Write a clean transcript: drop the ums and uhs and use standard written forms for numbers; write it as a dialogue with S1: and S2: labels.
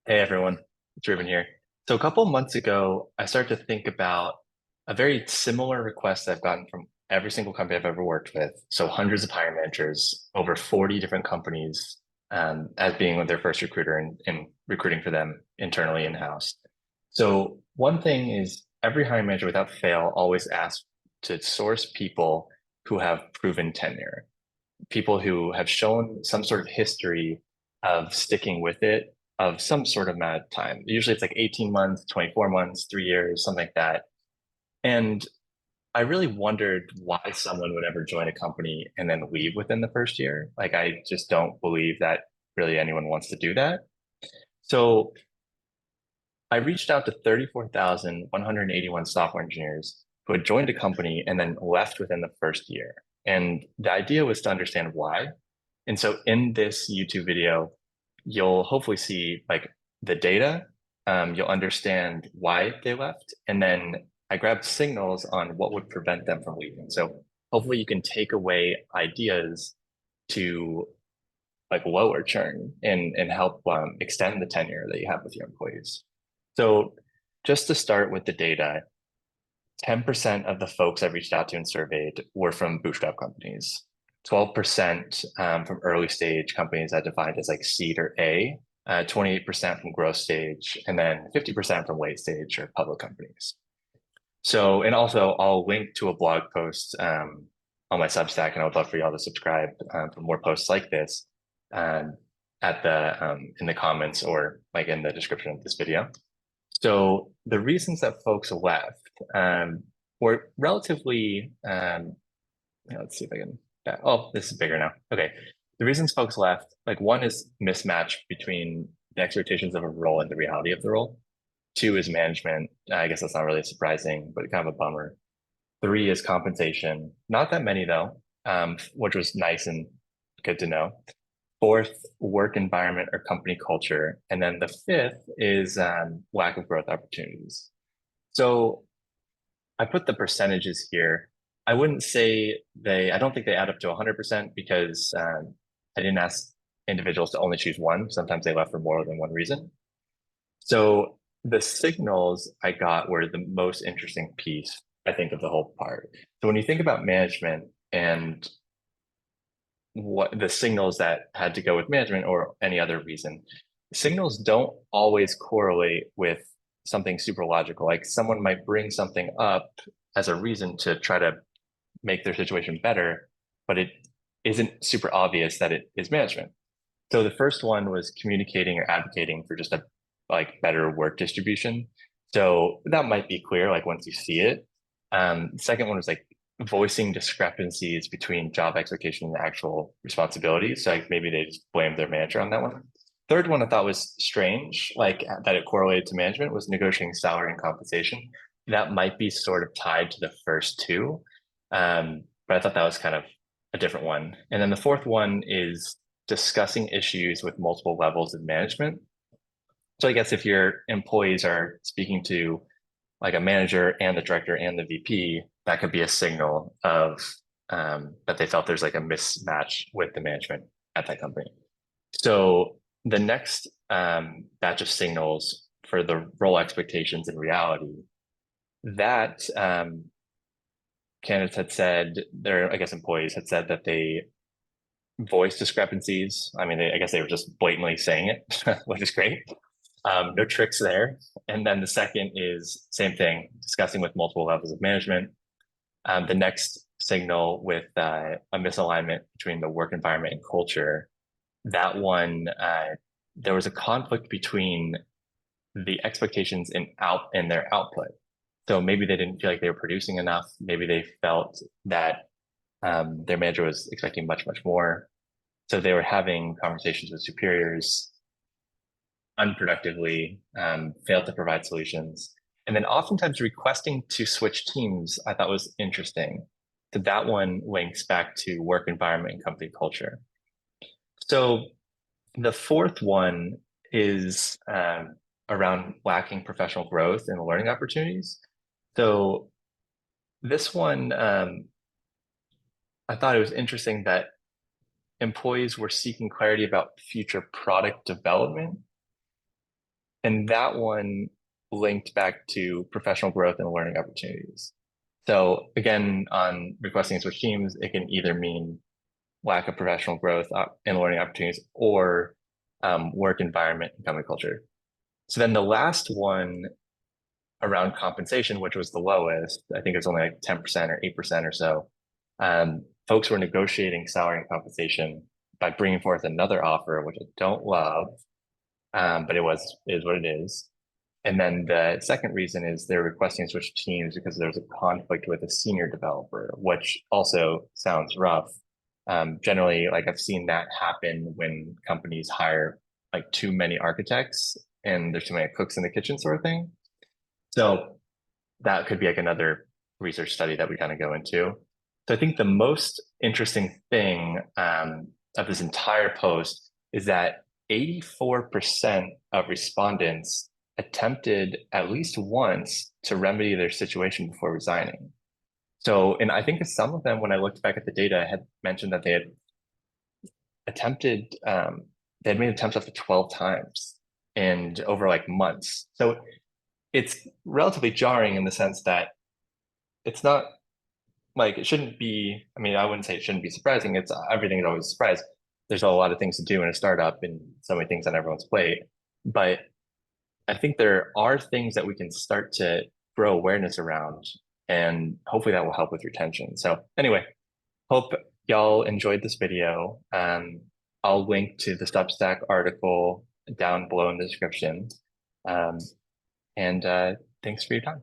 S1: Hey everyone, it's Ruben here. So a couple months ago, I started to think about a very similar request I've gotten from every single company I've ever worked with. So hundreds of hiring managers, over 40 different companies, as being their first recruiter and recruiting for them internally in-house. So one thing is every hiring manager without fail always asks to source people who have proven tenure, people who have shown some sort of history of sticking with it of some sort of amount of time. Usually it's like 18 months, 24 months, 3 years, something like that. And I really wondered why someone would ever join a company and then leave within the first year. Like, I just don't believe that really anyone wants to do that. So I reached out to 34,181 software engineers who had joined a company and then left within the first year. And the idea was to understand why. And so in this YouTube video, you'll hopefully see like the data. You'll understand why they left. And then I grabbed signals on what would prevent them from leaving. So hopefully you can take away ideas to like lower churn and help extend the tenure that you have with your employees. So just to start with the data, 10% of the folks I reached out to and surveyed were from bootstrap companies. 12% from early stage companies that defined as like seed or A, 28% from growth stage, and then 50% from late stage or public companies. So, and also I'll link to a blog post on my Substack, and I would love for y'all to subscribe for more posts like this um, at the in the comments or like in the description of this video. So the reasons that folks left were relatively, let's see if I can, oh, this is bigger now. Okay. The reasons folks left, like one is mismatch between the expectations of a role and the reality of the role. Two is management. I guess that's not really surprising, but kind of a bummer. Three is compensation. Not that many though, which was nice and good to know. Fourth, work environment or company culture. And then the fifth is lack of growth opportunities. So I put the percentages here. I wouldn't say I don't think they add up to 100% because I didn't ask individuals to only choose one. Sometimes they left for more than one reason. So the signals I got were the most interesting piece, I think, of the whole part. So when you think about management and what the signals that had to go with management or any other reason, signals don't always correlate with something super logical. Like someone might bring something up as a reason to try to make their situation better, but it isn't super obvious that it is management. So the first one was communicating or advocating for just a like better work distribution. So that might be clear, like once you see it. The second one was like voicing discrepancies between job expectation and actual responsibilities. So like maybe they just blamed their manager on that one. Third one I thought was strange, like that it correlated to management was negotiating salary and compensation. That might be sort of tied to the first two. But I thought that was kind of a different one. And then the fourth one is discussing issues with multiple levels of management. So I guess if your employees are speaking to like a manager and the director and the VP, that could be a signal of that they felt there's like a mismatch with the management at that company. So the next batch of signals for the role expectations in reality, that candidates had said, their, I guess employees had said that they voice discrepancies. I mean, I guess they were just blatantly saying it, which is great. No tricks there. And then the second is same thing, discussing with multiple levels of management. The next signal with a misalignment between the work environment and culture, that one, there was a conflict between the expectations in their output. So maybe they didn't feel like they were producing enough. Maybe they felt that their manager was expecting much, much more. So they were having conversations with superiors unproductively, failed to provide solutions. And then oftentimes requesting to switch teams, I thought was interesting. So that one links back to work environment and company culture. So the fourth one is around lacking professional growth and learning opportunities. So this one, I thought it was interesting that employees were seeking clarity about future product development. And that one linked back to professional growth and learning opportunities. So again, on requesting to switch teams, it can either mean lack of professional growth and learning opportunities or work environment and company culture. So then the last one around compensation, which was the lowest, I think it was only like 10% or 8% or so. Folks were negotiating salary and compensation by bringing forth another offer, which I don't love, but is what it is. And then the second reason is they're requesting to switch teams because there's a conflict with a senior developer, which also sounds rough. Generally, like I've seen that happen when companies hire like too many architects and there's too many cooks in the kitchen sort of thing. So that could be like another research study that we kind of go into. So I think the most interesting thing of this entire post is that 84% of respondents attempted at least once to remedy their situation before resigning. So, and I think some of them, when I looked back at the data, had mentioned that they had attempted, they had made attempts up to 12 times and over like months. So it's relatively jarring in the sense that it's not like it shouldn't be. I mean, I wouldn't say it shouldn't be surprising. It's everything is always a surprise. There's a lot of things to do in a startup and so many things on everyone's plate. But I think there are things that we can start to grow awareness around, and hopefully that will help with retention. So anyway, hope y'all enjoyed this video. I'll link to the Substack article down below in the description. Um, and thanks for your time.